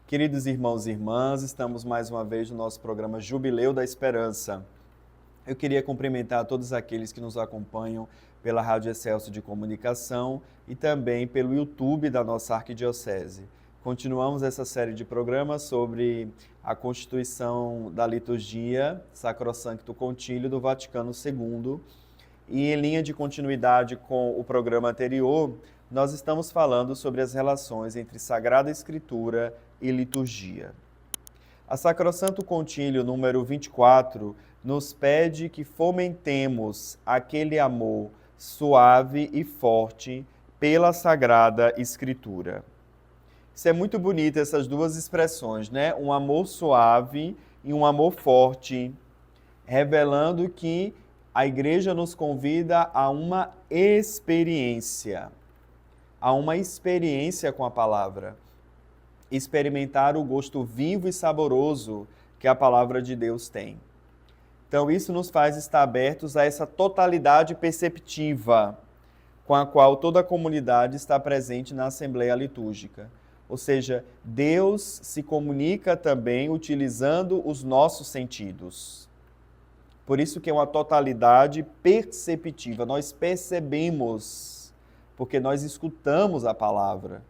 Queridos irmãos e irmãs, estamos mais uma vez no nosso programa Jubileu da Esperança. Eu queria cumprimentar todos aqueles que nos acompanham pela Rádio Excelsior de Comunicação e também pelo YouTube da nossa Arquidiocese. Continuamos essa série de programas sobre a Constituição da Liturgia Sacrosancto Concílio do Vaticano II. E em linha de continuidade com o programa anterior, nós estamos falando sobre as relações entre Sagrada Escritura e liturgia. A Sacrosanto Concílio número 24 nos pede que fomentemos aquele amor suave e forte pela Sagrada Escritura. Isso é muito bonito, essas duas expressões, né? Um amor suave e um amor forte, revelando que a Igreja nos convida a uma experiência com a palavra. Experimentar o gosto vivo e saboroso que a palavra de Deus tem. Então, isso nos faz estar abertos a essa totalidade perceptiva com a qual toda a comunidade está presente na Assembleia Litúrgica. Ou seja, Deus se comunica também utilizando os nossos sentidos. Por isso que é uma totalidade perceptiva. Nós percebemos, porque nós escutamos a palavra.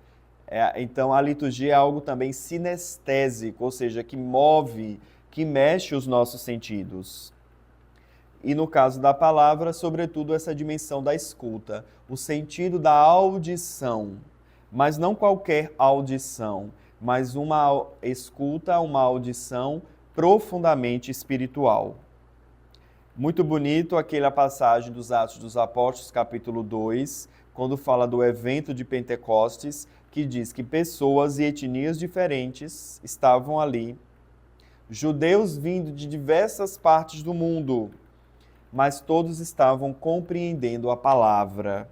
Então, a liturgia é algo também sinestésico, ou seja, que move, que mexe os nossos sentidos. E no caso da palavra, sobretudo, essa dimensão da escuta, o sentido da audição. Mas não qualquer audição, mas uma escuta, uma audição profundamente espiritual. Muito bonito aquela passagem dos Atos dos Apóstolos, capítulo 2, quando fala do evento de Pentecostes, que diz que pessoas e etnias diferentes estavam ali, judeus vindo de diversas partes do mundo, mas todos estavam compreendendo a palavra.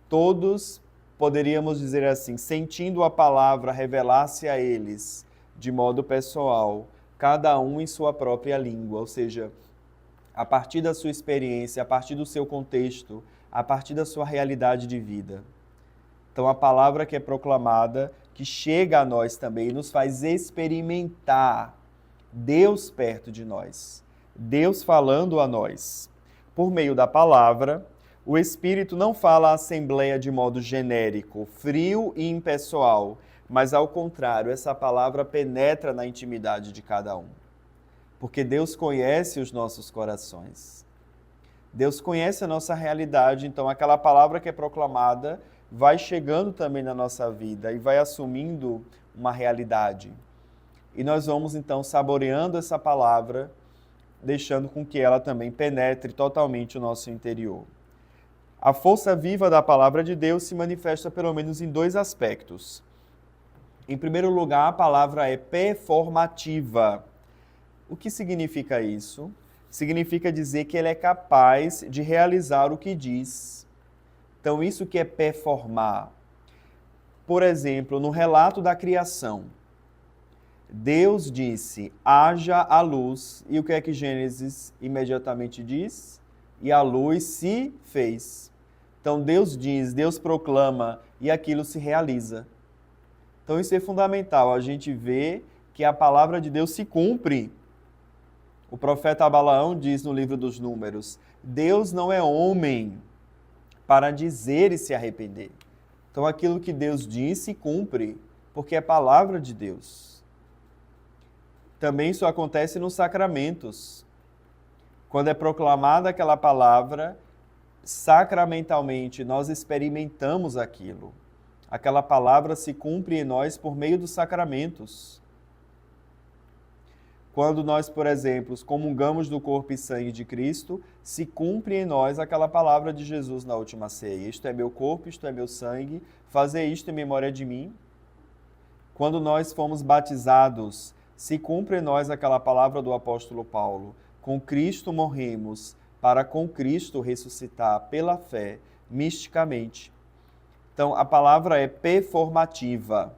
Todos, poderíamos dizer assim, sentindo a palavra revelar-se a eles de modo pessoal, cada um em sua própria língua, ou seja, a partir da sua experiência, a partir do seu contexto, a partir da sua realidade de vida. Então, a palavra que é proclamada, que chega a nós também, nos faz experimentar Deus perto de nós, Deus falando a nós. Por meio da palavra, o Espírito não fala à Assembleia de modo genérico, frio e impessoal, mas, ao contrário, essa palavra penetra na intimidade de cada um. Porque Deus conhece os nossos corações. Deus conhece a nossa realidade, então aquela palavra que é proclamada vai chegando também na nossa vida e vai assumindo uma realidade. E nós vamos então saboreando essa palavra, deixando com que ela também penetre totalmente o nosso interior. A força viva da palavra de Deus se manifesta pelo menos em dois aspectos. Em primeiro lugar, a palavra é performativa. O que significa isso? Significa dizer que ele é capaz de realizar o que diz. Então, isso que é performar. Por exemplo, no relato da criação, Deus disse, haja a luz, e o que é que Gênesis imediatamente diz? E a luz se fez. Então, Deus diz, Deus proclama, e aquilo se realiza. Então, isso é fundamental, a gente vê que a palavra de Deus se cumpre. O profeta Balaão diz no livro dos Números, Deus não é homem para dizer e se arrepender. Então, aquilo que Deus diz se cumpre, porque é palavra de Deus. Também isso acontece nos sacramentos. Quando é proclamada aquela palavra, sacramentalmente nós experimentamos aquilo. Aquela palavra se cumpre em nós por meio dos sacramentos. Quando nós, por exemplo, comungamos do corpo e sangue de Cristo, se cumpre em nós aquela palavra de Jesus na última ceia. Isto é meu corpo, isto é meu sangue, fazer isto em memória de mim. Quando nós fomos batizados, se cumpre em nós aquela palavra do apóstolo Paulo. Com Cristo morremos, para com Cristo ressuscitar pela fé, misticamente. Então, a palavra é performativa.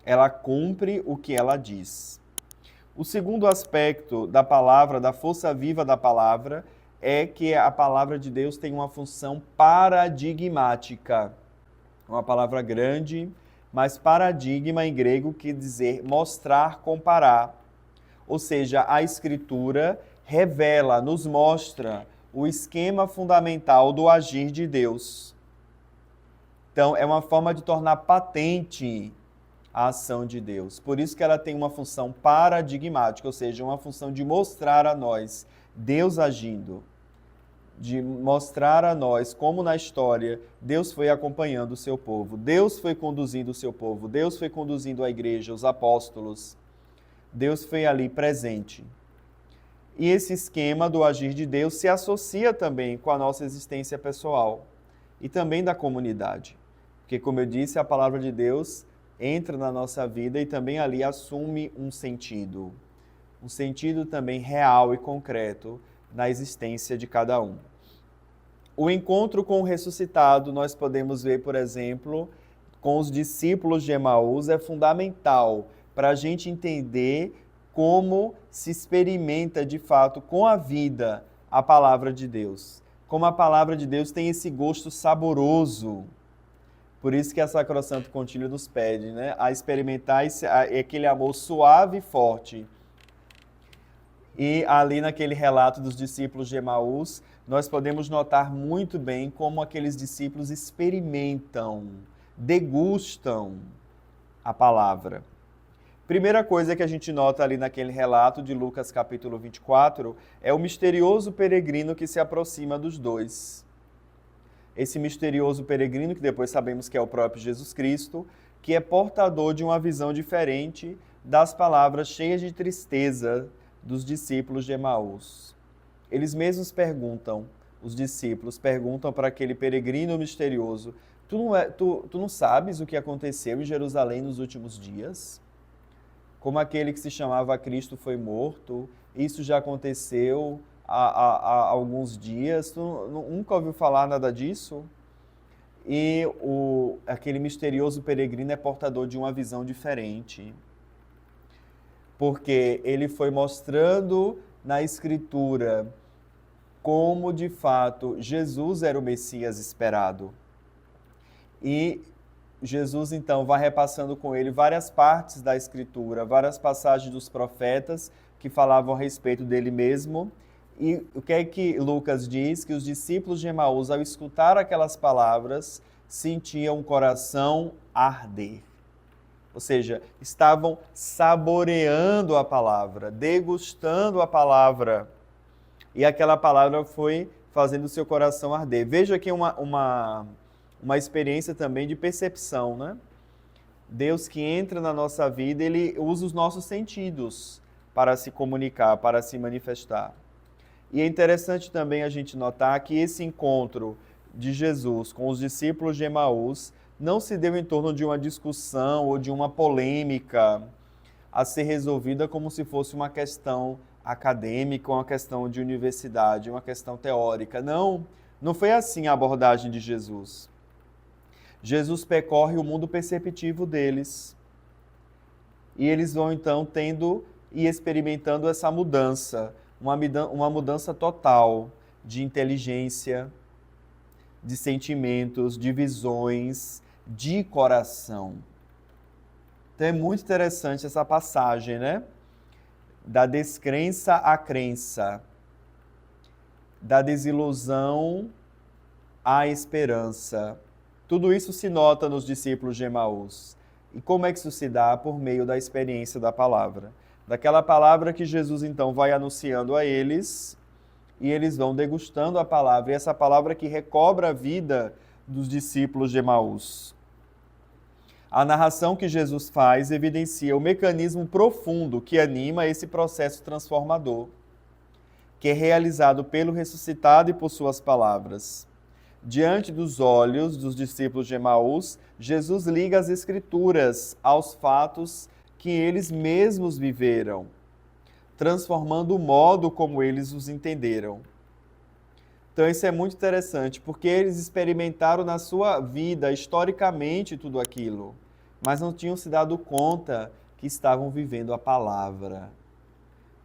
Ela cumpre o que ela diz. O segundo aspecto da palavra, da força viva da palavra, é que a palavra de Deus tem uma função paradigmática. Uma palavra grande, mas paradigma em grego quer dizer mostrar, comparar. Ou seja, a Escritura revela, nos mostra o esquema fundamental do agir de Deus. Então, é uma forma de tornar patente a ação de Deus. Por isso que ela tem uma função paradigmática, ou seja, uma função de mostrar a nós Deus agindo, de mostrar a nós como na história Deus foi acompanhando o seu povo, Deus foi conduzindo o seu povo, Deus foi conduzindo a igreja, os apóstolos, Deus foi ali presente. E esse esquema do agir de Deus se associa também com a nossa existência pessoal e também da comunidade. Porque, como eu disse, a palavra de Deus entra na nossa vida e também ali assume um sentido também real e concreto na existência de cada um. O encontro com o ressuscitado, nós podemos ver, por exemplo, com os discípulos de Emaús, é fundamental para a gente entender como se experimenta de fato com a vida a palavra de Deus. Como a palavra de Deus tem esse gosto saboroso. Por isso que a Sacrosanto Contílio nos pede, né, a experimentar aquele amor suave e forte. E ali naquele relato dos discípulos de Emaús, nós podemos notar muito bem como aqueles discípulos experimentam, degustam a palavra. Primeira coisa que a gente nota ali naquele relato de Lucas capítulo 24 é o misterioso peregrino que se aproxima dos dois. Esse misterioso peregrino, que depois sabemos que é o próprio Jesus Cristo, que é portador de uma visão diferente das palavras cheias de tristeza dos discípulos de Emaús. Eles mesmos perguntam, os discípulos perguntam para aquele peregrino misterioso, tu não sabes o que aconteceu em Jerusalém nos últimos dias? Como aquele que se chamava Cristo foi morto, isso já aconteceu há alguns dias, tu nunca ouviu falar nada disso? E aquele misterioso peregrino é portador de uma visão diferente, porque ele foi mostrando na Escritura como, de fato, Jesus era o Messias esperado. E Jesus, então, vai repassando com ele várias partes da Escritura, várias passagens dos profetas que falavam a respeito dele mesmo. E o que é que Lucas diz? Que os discípulos de Emaús, ao escutar aquelas palavras, sentiam o coração arder. Ou seja, estavam saboreando a palavra, degustando a palavra. E aquela palavra foi fazendo o seu coração arder. Veja aqui uma experiência também de percepção, né? Deus que entra na nossa vida, ele usa os nossos sentidos para se comunicar, para se manifestar. E é interessante também a gente notar que esse encontro de Jesus com os discípulos de Emaús não se deu em torno de uma discussão ou de uma polêmica a ser resolvida como se fosse uma questão acadêmica, uma questão de universidade, uma questão teórica. Não foi assim a abordagem de Jesus. Jesus percorre o mundo perceptivo deles. E eles vão então tendo e experimentando essa mudança, uma mudança total de inteligência, de sentimentos, de visões, de coração. Então é muito interessante essa passagem, né? Da descrença à crença, da desilusão à esperança. Tudo isso se nota nos discípulos de Emaús. E como é que isso se dá? Por meio da experiência da palavra. Daquela palavra que Jesus então vai anunciando a eles, e eles vão degustando a palavra, e essa palavra que recobra a vida dos discípulos de Emaús. A narração que Jesus faz evidencia o mecanismo profundo que anima esse processo transformador, que é realizado pelo ressuscitado e por suas palavras. Diante dos olhos dos discípulos de Emaús, Jesus liga as Escrituras aos fatos que eles mesmos viveram, transformando o modo como eles os entenderam. Então isso é muito interessante, porque eles experimentaram na sua vida, historicamente, tudo aquilo, mas não tinham se dado conta que estavam vivendo a palavra.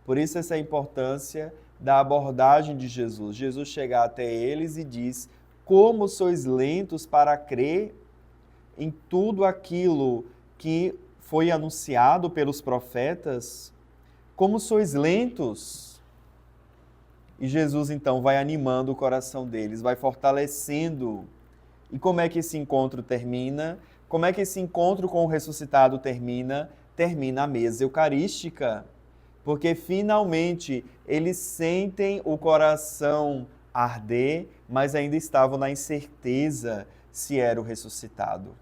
Por isso essa importância da abordagem de Jesus. Jesus chega até eles e diz: como sois lentos para crer? em tudo aquilo que foi anunciado pelos profetas? Como sois lentos? E Jesus, então, vai animando o coração deles, vai fortalecendo. E como é que esse encontro termina? Como é que esse encontro com o ressuscitado termina? Termina a mesa eucarística. Porque finalmente eles sentem o coração arder, mas ainda estavam na incerteza se era o ressuscitado.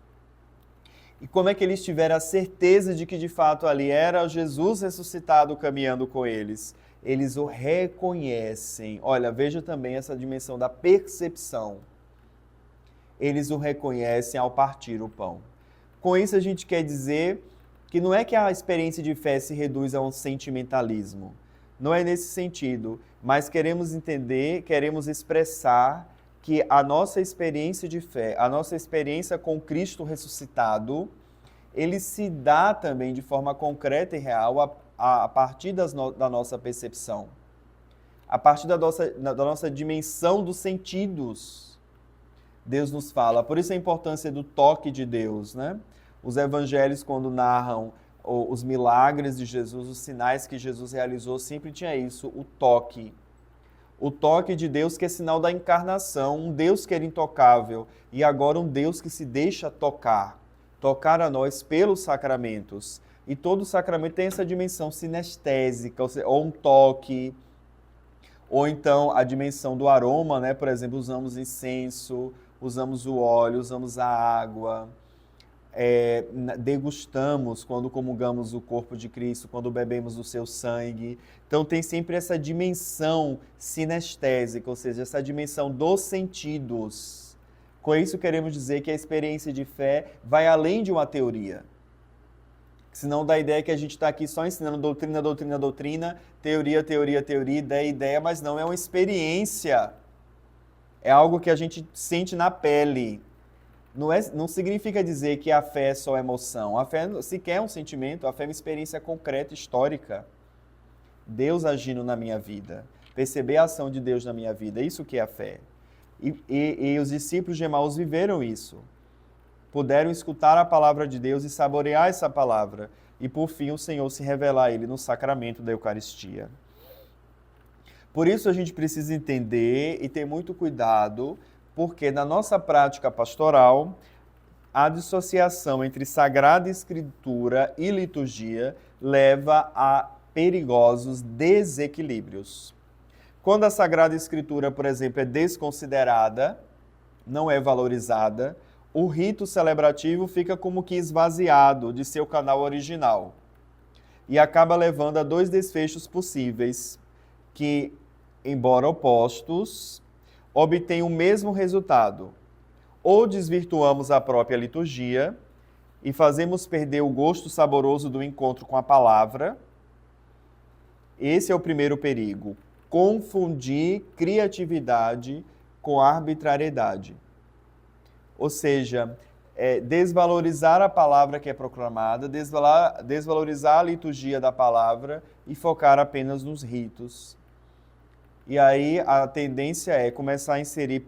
E como é que eles tiveram a certeza de que de fato ali era Jesus ressuscitado caminhando com eles? Eles o reconhecem. Olha, veja também essa dimensão da percepção. Eles o reconhecem ao partir o pão. Com isso a gente quer dizer que não é que a experiência de fé se reduz a um sentimentalismo. Não é nesse sentido, mas queremos entender, queremos expressar que a nossa experiência de fé, a nossa experiência com Cristo ressuscitado, ele se dá também de forma concreta e real a partir da nossa percepção, a partir da nossa dimensão dos sentidos. Deus nos fala. Por isso a importância do toque de Deus, né? Os evangelhos, quando narram os milagres de Jesus, os sinais que Jesus realizou, sempre tinha isso, o toque. O toque de Deus, que é sinal da encarnação, um Deus que era intocável e agora um Deus que se deixa tocar a nós pelos sacramentos. E todo sacramento tem essa dimensão sinestésica, ou um toque, ou então a dimensão do aroma, né? Por exemplo, usamos incenso, usamos o óleo, usamos a água, degustamos quando comungamos o corpo de Cristo, quando bebemos o seu sangue. Então tem sempre essa dimensão sinestésica, ou seja, essa dimensão dos sentidos. Com isso queremos dizer que a experiência de fé vai além de uma teoria. Senão dá a ideia que a gente está aqui só ensinando doutrina, doutrina, doutrina, teoria, teoria, teoria, ideia, ideia, mas não, é uma experiência. É algo que a gente sente na pele. Não significa dizer que a fé é só emoção. A fé sequer é um sentimento, a fé é uma experiência concreta, histórica. Deus agindo na minha vida. Perceber a ação de Deus na minha vida. Isso que é a fé. E os discípulos de Emaús viveram isso. Puderam escutar a palavra de Deus e saborear essa palavra. E por fim o Senhor se revelar a ele no sacramento da Eucaristia. Por isso a gente precisa entender e ter muito cuidado, porque na nossa prática pastoral, a dissociação entre Sagrada Escritura e liturgia leva a perigosos desequilíbrios. Quando a Sagrada Escritura, por exemplo, é desconsiderada, não é valorizada, o rito celebrativo fica como que esvaziado de seu canal original e acaba levando a dois desfechos possíveis, que, embora opostos, obtêm o mesmo resultado. Ou desvirtuamos a própria liturgia e fazemos perder o gosto saboroso do encontro com a palavra. Esse é o primeiro perigo. Confundir criatividade com arbitrariedade. Ou seja, desvalorizar a palavra que é proclamada, desvalorizar a liturgia da palavra e focar apenas nos ritos. E aí a tendência é começar a inserir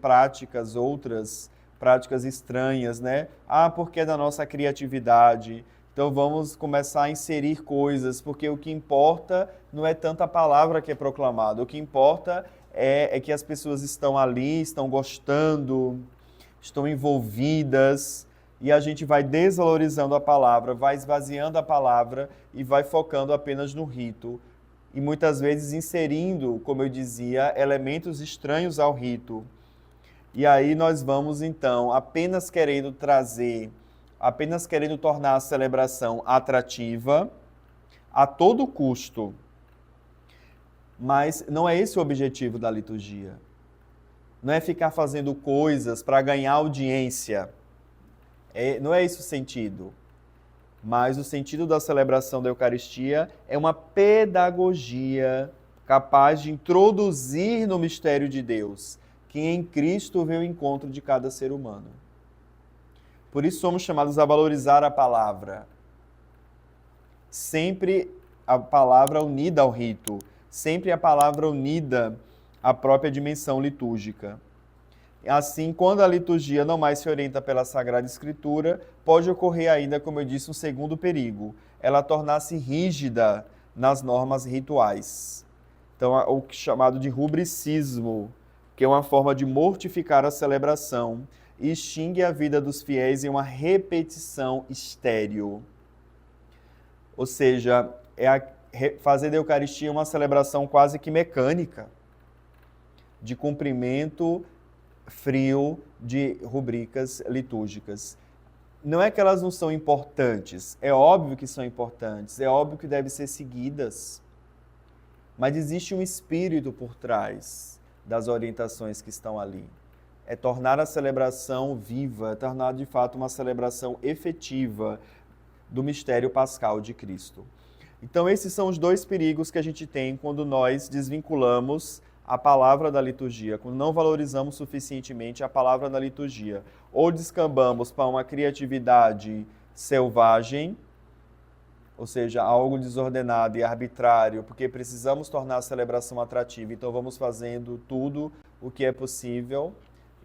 outras práticas estranhas, né? Porque é da nossa criatividade. Então vamos começar a inserir coisas, porque o que importa não é tanto a palavra que é proclamada, o que importa é que as pessoas estão ali, estão gostando, estão envolvidas, e a gente vai desvalorizando a palavra, vai esvaziando a palavra e vai focando apenas no rito. E muitas vezes inserindo, como eu dizia, elementos estranhos ao rito. E aí nós vamos, então, apenas querendo tornar a celebração atrativa a todo custo. Mas não é esse o objetivo da liturgia. Não é ficar fazendo coisas para ganhar audiência. Não é esse o sentido. Mas o sentido da celebração da Eucaristia é uma pedagogia capaz de introduzir no mistério de Deus, que em Cristo vê o encontro de cada ser humano. Por isso somos chamados a valorizar a palavra. Sempre a palavra unida ao rito, sempre a palavra unida à própria dimensão litúrgica. Assim, quando a liturgia não mais se orienta pela Sagrada Escritura, pode ocorrer ainda, como eu disse, um segundo perigo, ela tornar-se rígida nas normas rituais. Então, o chamado de rubricismo, que é uma forma de mortificar a celebração e extingue a vida dos fiéis em uma repetição estéril. Ou seja, fazer da Eucaristia uma celebração quase que mecânica, de cumprimento frio de rubricas litúrgicas. Não é que elas não são importantes, é óbvio que são importantes, é óbvio que devem ser seguidas, mas existe um espírito por trás das orientações que estão ali. É tornar a celebração viva, é tornar de fato uma celebração efetiva do mistério pascal de Cristo. Então esses são os dois perigos que a gente tem quando nós desvinculamos a palavra da liturgia, quando não valorizamos suficientemente a palavra da liturgia, ou descambamos para uma criatividade selvagem, ou seja, algo desordenado e arbitrário, porque precisamos tornar a celebração atrativa, então vamos fazendo tudo o que é possível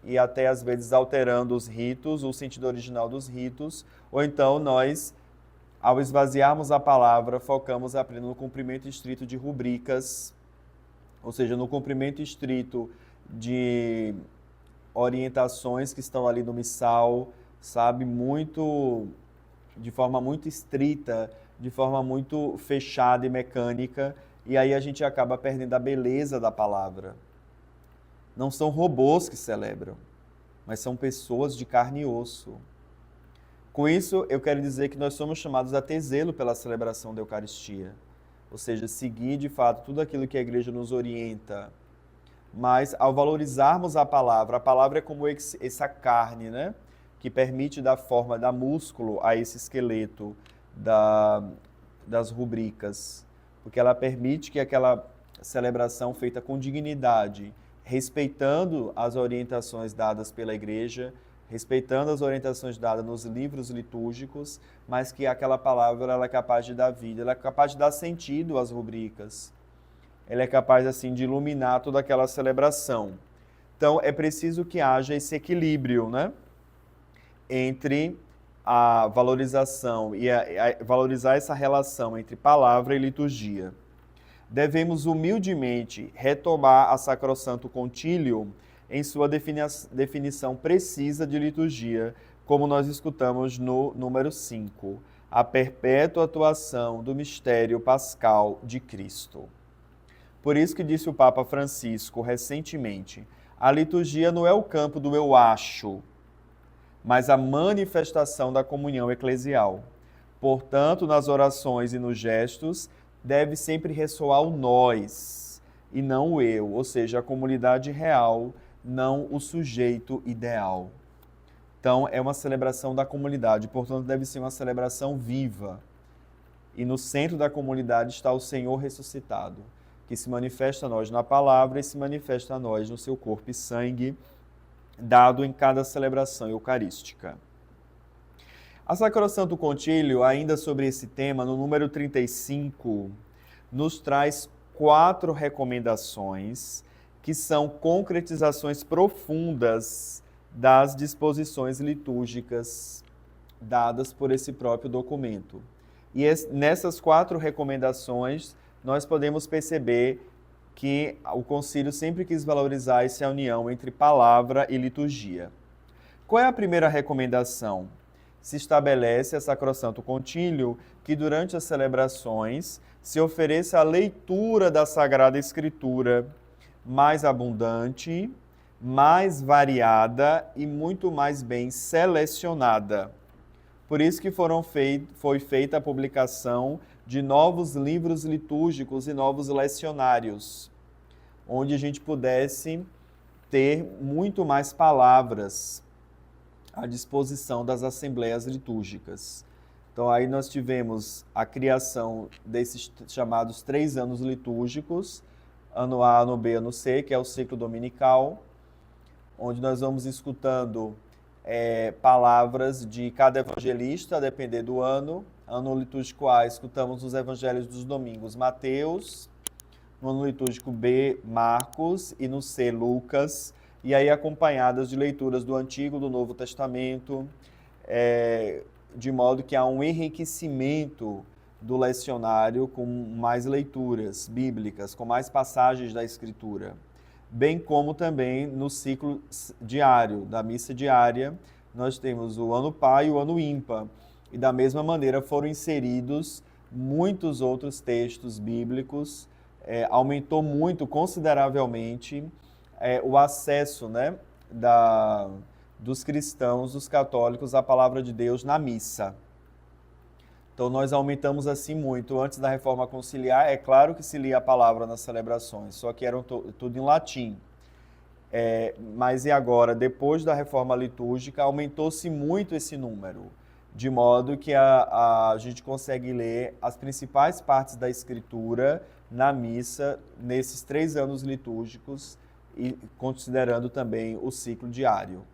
e até às vezes alterando os ritos, o sentido original dos ritos, ou então nós, ao esvaziarmos a palavra, focamos apenas no cumprimento estrito de rubricas, ou seja, no cumprimento estrito de orientações que estão ali no missal, sabe, de forma muito estrita, de forma muito fechada e mecânica, e aí a gente acaba perdendo a beleza da palavra. Não são robôs que celebram, mas são pessoas de carne e osso. Com isso, eu quero dizer que nós somos chamados a ter zelo pela celebração da Eucaristia. Ou seja, seguir de fato tudo aquilo que a igreja nos orienta. Mas ao valorizarmos a palavra é como essa carne, né? Que permite dar forma, dar músculo a esse esqueleto das rubricas. Porque ela permite que aquela celebração feita com dignidade, respeitando as orientações dadas pela igreja, respeitando as orientações dadas nos livros litúrgicos, mas que aquela palavra ela é capaz de dar vida, ela é capaz de dar sentido às rubricas. Ela é capaz, assim, de iluminar toda aquela celebração. Então, é preciso que haja esse equilíbrio, né? Entre a valorização e valorizar essa relação entre palavra e liturgia. Devemos humildemente retomar a Sacrosanto Concílio em sua definição precisa de liturgia, como nós escutamos no número 5, a perpétua atuação do mistério pascal de Cristo. Por isso que disse o Papa Francisco recentemente, a liturgia não é o campo do eu acho, mas a manifestação da comunhão eclesial. Portanto, nas orações e nos gestos, deve sempre ressoar o nós e não o eu, ou seja, a comunidade real, não o sujeito ideal. Então, é uma celebração da comunidade, portanto, deve ser uma celebração viva. E no centro da comunidade está o Senhor ressuscitado, que se manifesta a nós na palavra e se manifesta a nós no seu corpo e sangue, dado em cada celebração eucarística. A Sacrosanto Concílio, ainda sobre esse tema, no número 35, nos traz 4 recomendações que são concretizações profundas das disposições litúrgicas dadas por esse próprio documento. E nessas 4 recomendações, nós podemos perceber que o concílio sempre quis valorizar essa união entre palavra e liturgia. Qual é a primeira recomendação? Se estabelece a Sacrosanto Concílio que durante as celebrações se ofereça a leitura da Sagrada Escritura mais abundante, mais variada e muito mais bem selecionada. Por isso que foi feita a publicação de novos livros litúrgicos e novos lecionários, onde a gente pudesse ter muito mais palavras à disposição das assembleias litúrgicas. Então aí nós tivemos a criação desses chamados 3 anos litúrgicos, ano A, ano B, ano C, que é o ciclo dominical, onde nós vamos escutando palavras de cada evangelista, a depender do ano. Ano litúrgico A, escutamos os evangelhos dos domingos, Mateus, no ano litúrgico B, Marcos, e no C, Lucas. e aí acompanhadas de leituras do Antigo e do Novo Testamento, de modo que há um enriquecimento do lecionário com mais leituras bíblicas, com mais passagens da Escritura, bem como também no ciclo diário, da missa diária, nós temos o ano par e o ano ímpar, e da mesma maneira foram inseridos muitos outros textos bíblicos, aumentou muito, consideravelmente, o acesso, né, dos cristãos, dos católicos, à palavra de Deus na missa. Então nós aumentamos assim muito. Antes da Reforma Conciliar, é claro que se lia a palavra nas celebrações, só que eram tudo em latim. Mas e agora, depois da Reforma Litúrgica, aumentou-se muito esse número, de modo que a gente consegue ler as principais partes da Escritura na missa nesses 3 anos litúrgicos, e considerando também o ciclo diário,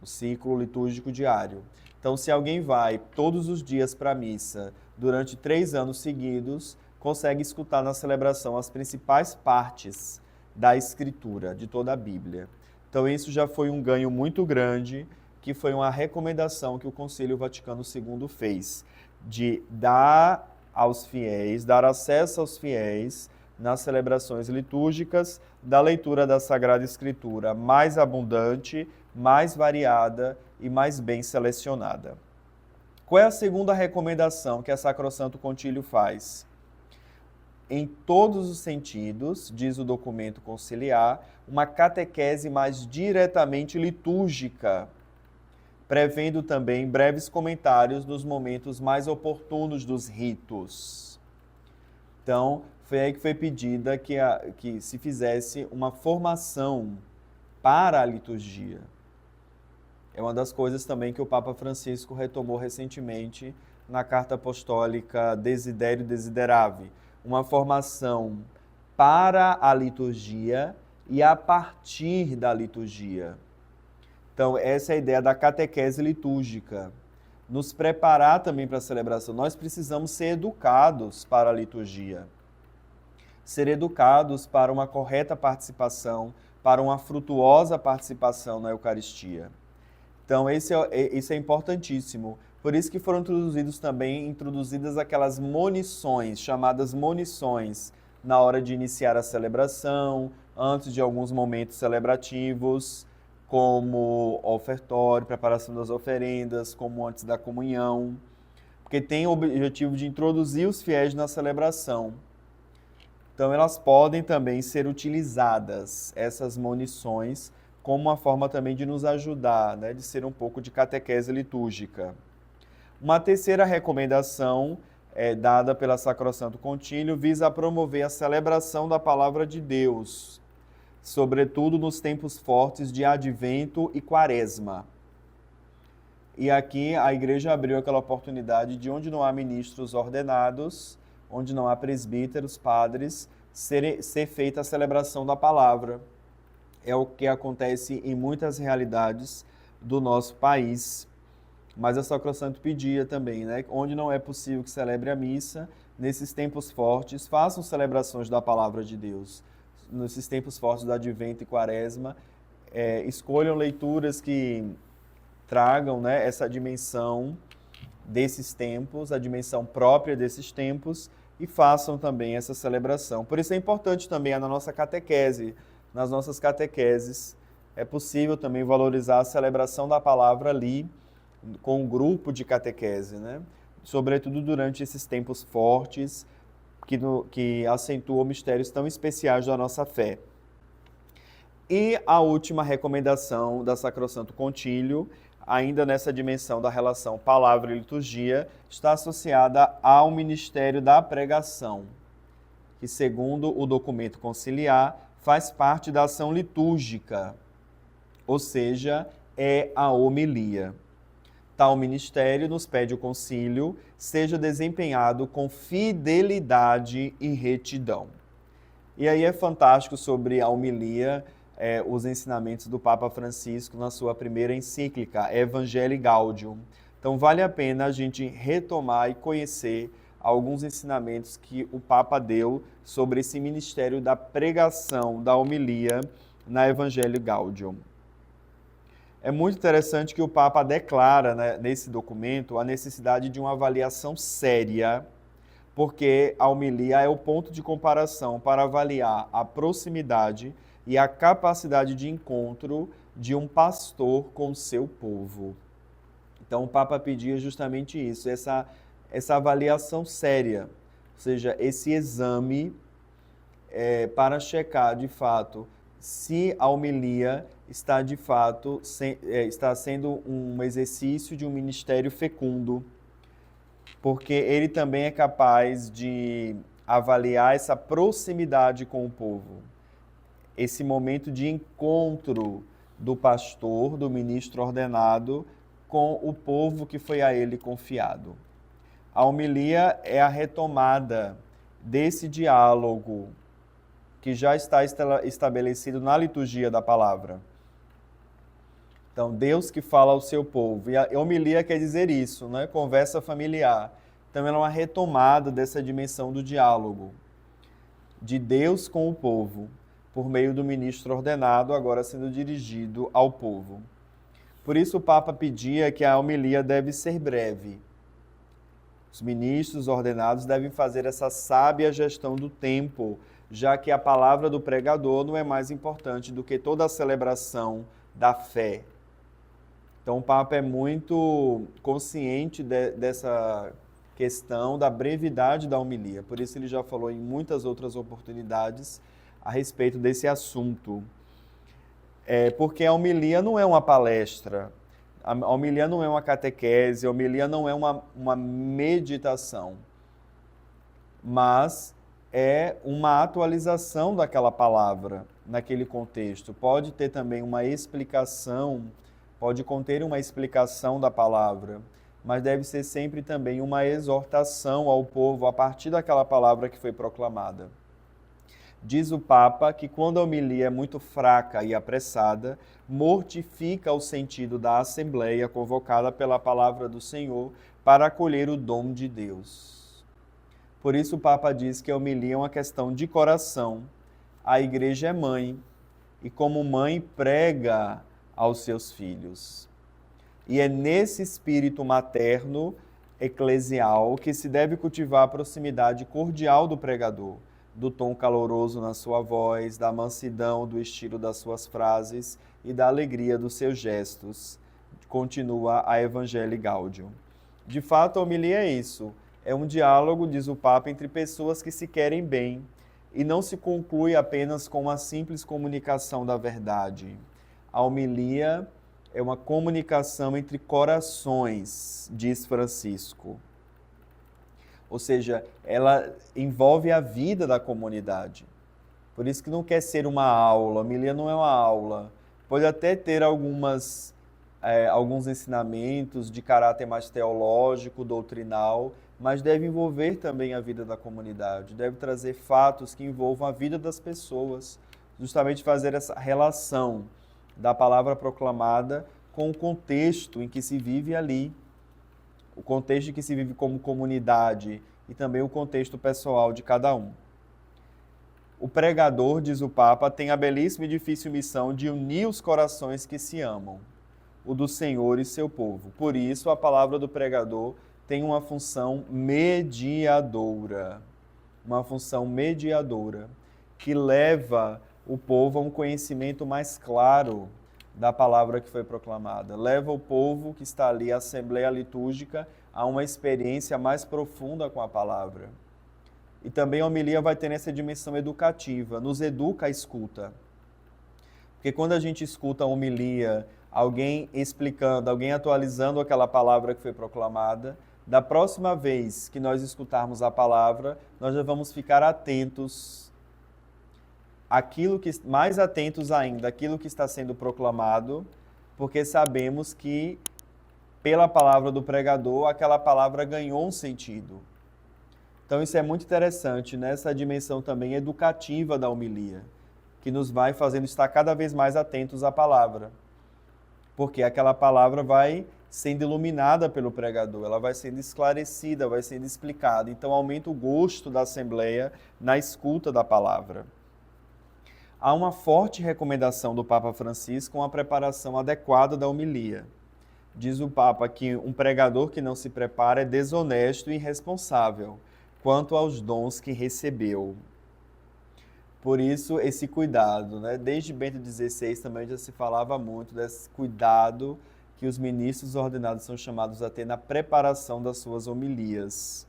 o ciclo litúrgico diário. Então, se alguém vai todos os dias para a missa durante 3 anos seguidos, consegue escutar na celebração as principais partes da Escritura, de toda a Bíblia. Então, isso já foi um ganho muito grande, que foi uma recomendação que o Concílio Vaticano II fez, de dar aos fiéis, dar acesso aos fiéis nas celebrações litúrgicas, da leitura da Sagrada Escritura mais abundante, mais variada e mais bem selecionada. Qual é a segunda recomendação que a Sacrosanto Concílio faz? Em todos os sentidos, diz o documento conciliar, uma catequese mais diretamente litúrgica, prevendo também breves comentários nos momentos mais oportunos dos ritos. Então, foi aí que foi pedida que se fizesse uma formação para a liturgia. É uma das coisas também que o Papa Francisco retomou recentemente na Carta Apostólica Desiderio Desideravi, uma formação para a liturgia e a partir da liturgia. Então, essa é a ideia da catequese litúrgica. Nos preparar também para a celebração. Nós precisamos ser educados para a liturgia. Ser educados para uma correta participação, para uma frutuosa participação na Eucaristia. Então, isso é importantíssimo. Por isso que foram introduzidas aquelas monições, chamadas monições, na hora de iniciar a celebração, antes de alguns momentos celebrativos, como ofertório, preparação das oferendas, como antes da comunhão, porque tem o objetivo de introduzir os fiéis na celebração. Então, elas podem também ser utilizadas, essas monições, como uma forma também de nos ajudar, né, de ser um pouco de catequese litúrgica. Uma terceira recomendação dada pela Sacrosanto Concílio visa promover a celebração da Palavra de Deus, sobretudo nos tempos fortes de Advento e Quaresma. E aqui a Igreja abriu aquela oportunidade de onde não há ministros ordenados, onde não há presbíteros, padres, ser feita a celebração da palavra. É o que acontece em muitas realidades do nosso país. Mas a Sacrosanto pedia também, né? Onde não é possível que celebre a missa, nesses tempos fortes, façam celebrações da palavra de Deus. Nesses tempos fortes do Advento e Quaresma, escolham leituras que tragam, né, essa dimensão desses tempos, a dimensão própria desses tempos, e façam também essa celebração. Por isso é importante também na nossa catequese, nas nossas catequeses, é possível também valorizar a celebração da palavra ali, com um grupo de catequese, né? Sobretudo durante esses tempos fortes, que acentuam mistérios tão especiais da nossa fé. E a última recomendação da Sacrosanto Concílio, ainda nessa dimensão da relação palavra e liturgia, está associada ao ministério da pregação, que, segundo o documento conciliar, faz parte da ação litúrgica, ou seja, é a homilia. Tal ministério, nos pede o concílio, seja desempenhado com fidelidade e retidão. E aí é fantástico sobre a homilia, os ensinamentos do Papa Francisco na sua primeira encíclica, Evangelii Gaudium. Então vale a pena a gente retomar e conhecer alguns ensinamentos que o Papa deu sobre esse ministério da pregação, da homilia, na Evangelii Gaudium. É muito interessante que o Papa declara, né, nesse documento, a necessidade de uma avaliação séria, porque a homilia é o ponto de comparação para avaliar a proximidade e a capacidade de encontro de um pastor com o seu povo. Então, o Papa pedia justamente isso, essa avaliação séria, ou seja, esse exame para checar, de fato, se a homilia está, de fato, está sendo um exercício de um ministério fecundo, porque ele também é capaz de avaliar essa proximidade com o povo, esse momento de encontro do pastor, do ministro ordenado, com o povo que foi a ele confiado. A homilia é a retomada desse diálogo que já está estabelecido na liturgia da palavra. Então, Deus que fala ao seu povo. E a homilia quer dizer isso, né? Conversa familiar. Então, ela é uma retomada dessa dimensão do diálogo de Deus com o povo, por meio do ministro ordenado, agora sendo dirigido ao povo. Por isso, o Papa pedia que a homilia deve ser breve. Os ministros ordenados devem fazer essa sábia gestão do tempo, já que a palavra do pregador não é mais importante do que toda a celebração da fé. Então, o Papa é muito consciente dessa questão da brevidade da homilia. Por isso, ele já falou em muitas outras oportunidades a respeito desse assunto. Porque a homilia não é uma palestra, a homilia não é uma catequese, a homilia não é uma meditação, mas é uma atualização daquela palavra naquele contexto. Pode ter também uma explicação, pode conter uma explicação da palavra, mas deve ser sempre também uma exortação ao povo a partir daquela palavra que foi proclamada. Diz o Papa que quando a homilia é muito fraca e apressada, mortifica o sentido da assembleia convocada pela palavra do Senhor para acolher o dom de Deus. Por isso o Papa diz que a homilia é uma questão de coração. A igreja é mãe e como mãe prega aos seus filhos. E é nesse espírito materno eclesial que se deve cultivar a proximidade cordial do pregador, do tom caloroso na sua voz, da mansidão do estilo das suas frases e da alegria dos seus gestos. Continua a Evangelii Gaudium. De fato, a homilia é isso. É um diálogo, diz o Papa, entre pessoas que se querem bem e não se conclui apenas com uma simples comunicação da verdade. A homilia é uma comunicação entre corações, diz Francisco. Ou seja, ela envolve a vida da comunidade. Por isso que não quer ser uma aula, a homilia não é uma aula. Pode até ter alguns ensinamentos de caráter mais teológico, doutrinal, mas deve envolver também a vida da comunidade, deve trazer fatos que envolvam a vida das pessoas, justamente fazer essa relação da palavra proclamada com o contexto em que se vive ali, o contexto em que se vive como comunidade e também o contexto pessoal de cada um. O pregador, diz o Papa, tem a belíssima e difícil missão de unir os corações que se amam, o do Senhor e seu povo. Por isso, a palavra do pregador tem uma função mediadora, que leva o povo a um conhecimento mais claro da palavra que foi proclamada. Leva o povo que está ali, a Assembleia Litúrgica, a uma experiência mais profunda com a palavra. E também a homilia vai ter essa dimensão educativa, nos educa a escuta. Porque quando a gente escuta a homilia, alguém explicando, alguém atualizando aquela palavra que foi proclamada, da próxima vez que nós escutarmos a palavra, nós já vamos ficar atentos mais atentos ainda àquilo que está sendo proclamado, porque sabemos que, pela palavra do pregador, aquela palavra ganhou um sentido. Então isso é muito interessante, nessa dimensão também educativa da homilia, que nos vai fazendo estar cada vez mais atentos à palavra, porque aquela palavra vai sendo iluminada pelo pregador, ela vai sendo esclarecida, vai sendo explicada. Então aumenta o gosto da Assembleia na escuta da palavra. há uma forte recomendação do Papa Francisco com a preparação adequada da homilia. Diz o Papa que um pregador que não se prepara é desonesto e irresponsável quanto aos dons que recebeu. Por isso, esse cuidado, né? Desde Bento XVI também já se falava muito desse cuidado que os ministros ordenados são chamados a ter na preparação das suas homilias.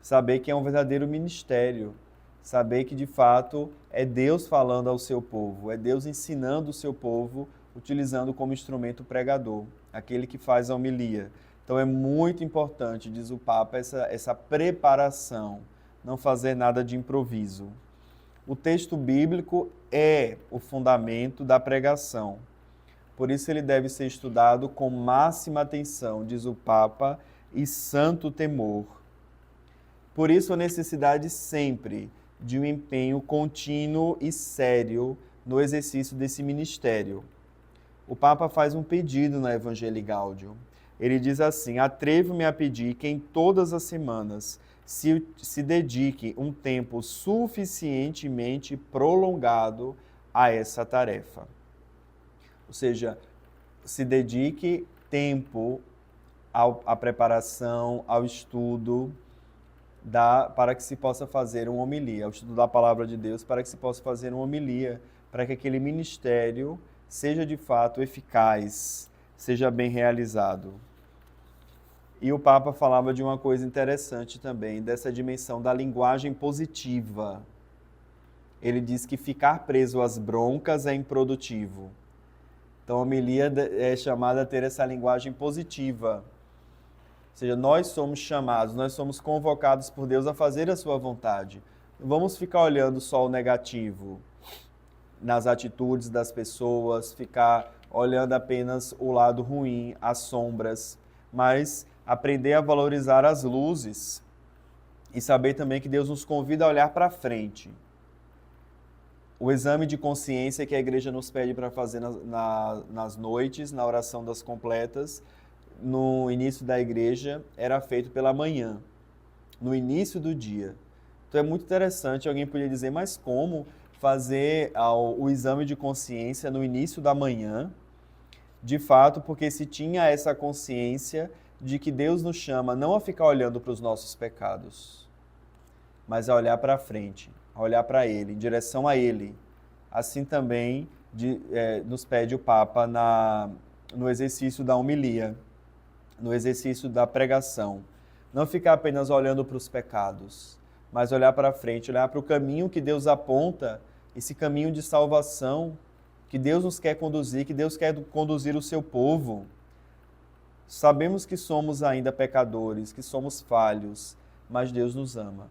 Saber que é um verdadeiro ministério, saber que de fato é Deus falando ao seu povo, é Deus ensinando o seu povo, utilizando como instrumento o pregador, aquele que faz a homilia. Então é muito importante, diz o Papa, essa preparação, não fazer nada de improviso. O texto bíblico é o fundamento da pregação. Por isso ele deve ser estudado com máxima atenção, diz o Papa, e santo temor. Por isso a necessidade sempre de um empenho contínuo e sério no exercício desse ministério. O Papa faz um pedido na Evangelii Gaudium. Ele diz assim: atrevo-me a pedir que em todas as semanas se dedique um tempo suficientemente prolongado a essa tarefa. Ou seja, se dedique tempo à preparação, ao estudo, para que se possa fazer uma homilia, ao estudo da Palavra de Deus, para que se possa fazer uma homilia, para que aquele ministério seja de fato eficaz, seja bem realizado. E o Papa falava de uma coisa interessante também, dessa dimensão da linguagem positiva. Ele diz que ficar preso às broncas é improdutivo. Então a homilia é chamada a ter essa linguagem positiva. Ou seja, nós somos chamados, nós somos convocados por Deus a fazer a sua vontade. Não vamos ficar olhando só o negativo nas atitudes das pessoas, ficar olhando apenas o lado ruim, as sombras, mas aprender a valorizar as luzes e saber também que Deus nos convida a olhar para frente. O exame de consciência que a igreja nos pede para fazer nas noites, na oração das completas, no início da igreja, era feito pela manhã, no início do dia. Então é muito interessante, alguém podia dizer, mas como fazer o exame de consciência no início da manhã? De fato, porque se tinha essa consciência de que Deus nos chama não a ficar olhando para os nossos pecados, mas a olhar para frente, a olhar para Ele, em direção a Ele. Assim também nos pede o Papa no exercício da homilia, no exercício da pregação. Não ficar apenas olhando para os pecados, mas olhar para frente, olhar para o caminho que Deus aponta, esse caminho de salvação que Deus nos quer conduzir, que Deus quer conduzir o seu povo. Sabemos que somos ainda pecadores, que somos falhos, mas Deus nos ama.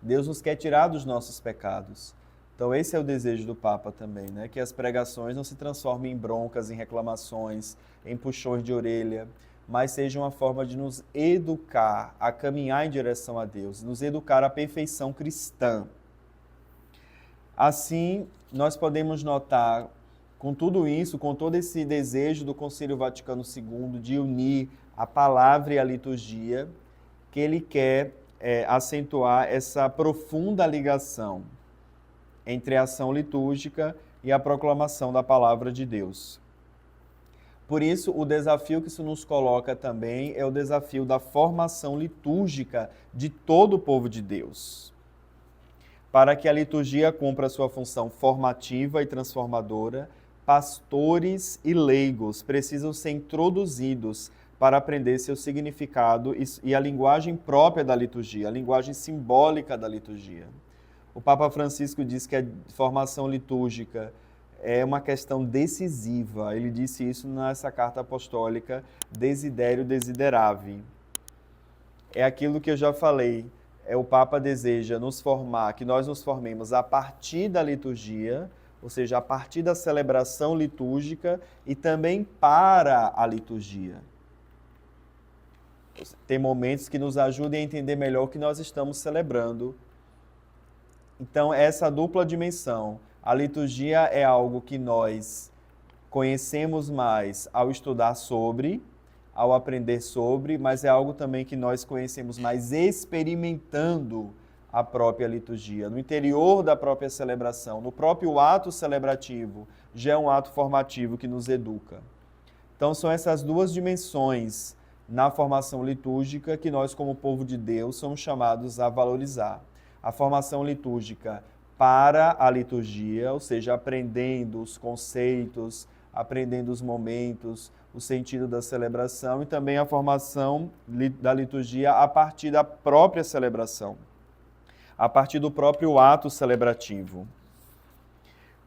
Deus nos quer tirar dos nossos pecados. Então esse é o desejo do Papa também, né? Que as pregações não se transformem em broncas, em reclamações, em puxões de orelha, mas seja uma forma de nos educar a caminhar em direção a Deus, nos educar à perfeição cristã. Assim, nós podemos notar, com tudo isso, com todo esse desejo do Concílio Vaticano II de unir a palavra e a liturgia, que ele quer acentuar essa profunda ligação entre a ação litúrgica e a proclamação da palavra de Deus. Por isso, o desafio que isso nos coloca também é o desafio da formação litúrgica de todo o povo de Deus. Para que a liturgia cumpra sua função formativa e transformadora, pastores e leigos precisam ser introduzidos para aprender seu significado e a linguagem própria da liturgia, a linguagem simbólica da liturgia. O Papa Francisco diz que a formação litúrgica é uma questão decisiva. Ele disse isso nessa carta apostólica Desiderio Desideravi. É aquilo que eu já falei. O Papa deseja nos formar, que nós nos formemos a partir da liturgia, ou seja, a partir da celebração litúrgica e também para a liturgia. Tem momentos que nos ajudem a entender melhor o que nós estamos celebrando. Então, essa dupla dimensão. A liturgia é algo que nós conhecemos mais ao estudar sobre, ao aprender sobre, mas é algo também que nós conhecemos mais experimentando a própria liturgia, no interior da própria celebração, no próprio ato celebrativo, já é um ato formativo que nos educa. Então são essas duas dimensões na formação litúrgica que nós, como povo de Deus, somos chamados a valorizar. A formação litúrgica para a liturgia, ou seja, aprendendo os conceitos, aprendendo os momentos, o sentido da celebração, e também a formação da liturgia a partir da própria celebração, a partir do próprio ato celebrativo.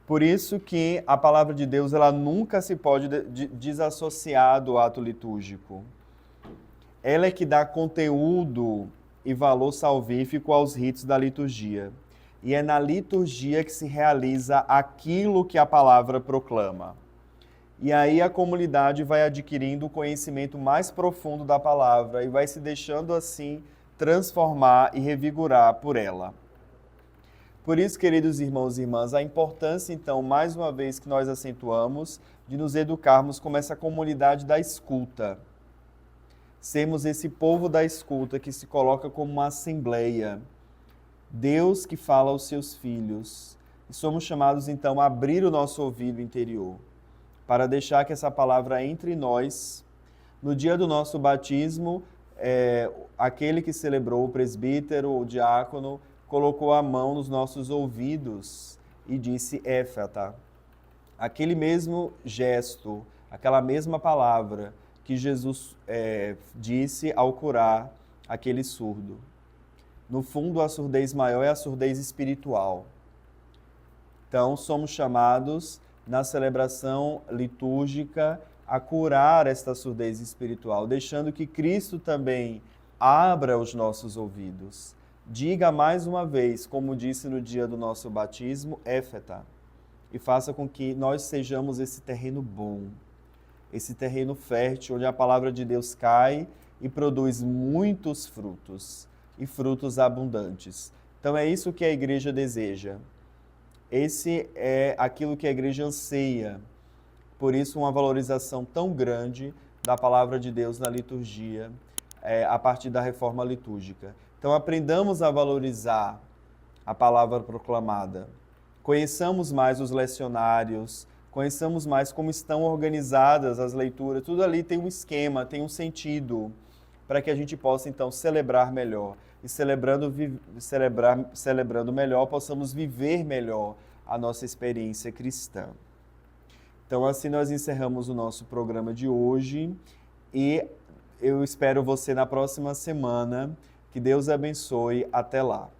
Por isso que a palavra de Deus ela nunca se pode desassociar do ato litúrgico. Ela é que dá conteúdo e valor salvífico aos ritos da liturgia. E é na liturgia que se realiza aquilo que a palavra proclama. E aí a comunidade vai adquirindo o conhecimento mais profundo da palavra e vai se deixando assim transformar e revigorar por ela. Por isso, queridos irmãos e irmãs, a importância, então, mais uma vez que nós acentuamos, de nos educarmos como essa comunidade da escuta. Sermos esse povo da escuta que se coloca como uma assembleia. Deus que fala aos seus filhos. E somos chamados, então, a abrir o nosso ouvido interior, para deixar que essa palavra entre em nós. No dia do nosso batismo, aquele que celebrou, o presbítero, o diácono, colocou a mão nos nossos ouvidos e disse éfata. Aquele mesmo gesto, aquela mesma palavra que Jesus disse ao curar aquele surdo. No fundo, a surdez maior é a surdez espiritual. Então, somos chamados, na celebração litúrgica, a curar esta surdez espiritual, deixando que Cristo também abra os nossos ouvidos. Diga mais uma vez, como disse no dia do nosso batismo, éfata, e faça com que nós sejamos esse terreno bom, esse terreno fértil, onde a palavra de Deus cai e produz muitos frutos, e frutos abundantes. Então é isso que a igreja deseja. Esse é aquilo que a igreja anseia. Por isso, uma valorização tão grande da palavra de Deus na liturgia, a partir da reforma litúrgica. Então, aprendamos a valorizar a palavra proclamada. Conheçamos mais os lecionários, conheçamos mais como estão organizadas as leituras. Tudo ali tem um esquema, tem um sentido, para que a gente possa, então, celebrar melhor. E celebrando melhor, possamos viver melhor a nossa experiência cristã. Então, assim nós encerramos o nosso programa de hoje e eu espero você na próxima semana. Que Deus abençoe. Até lá.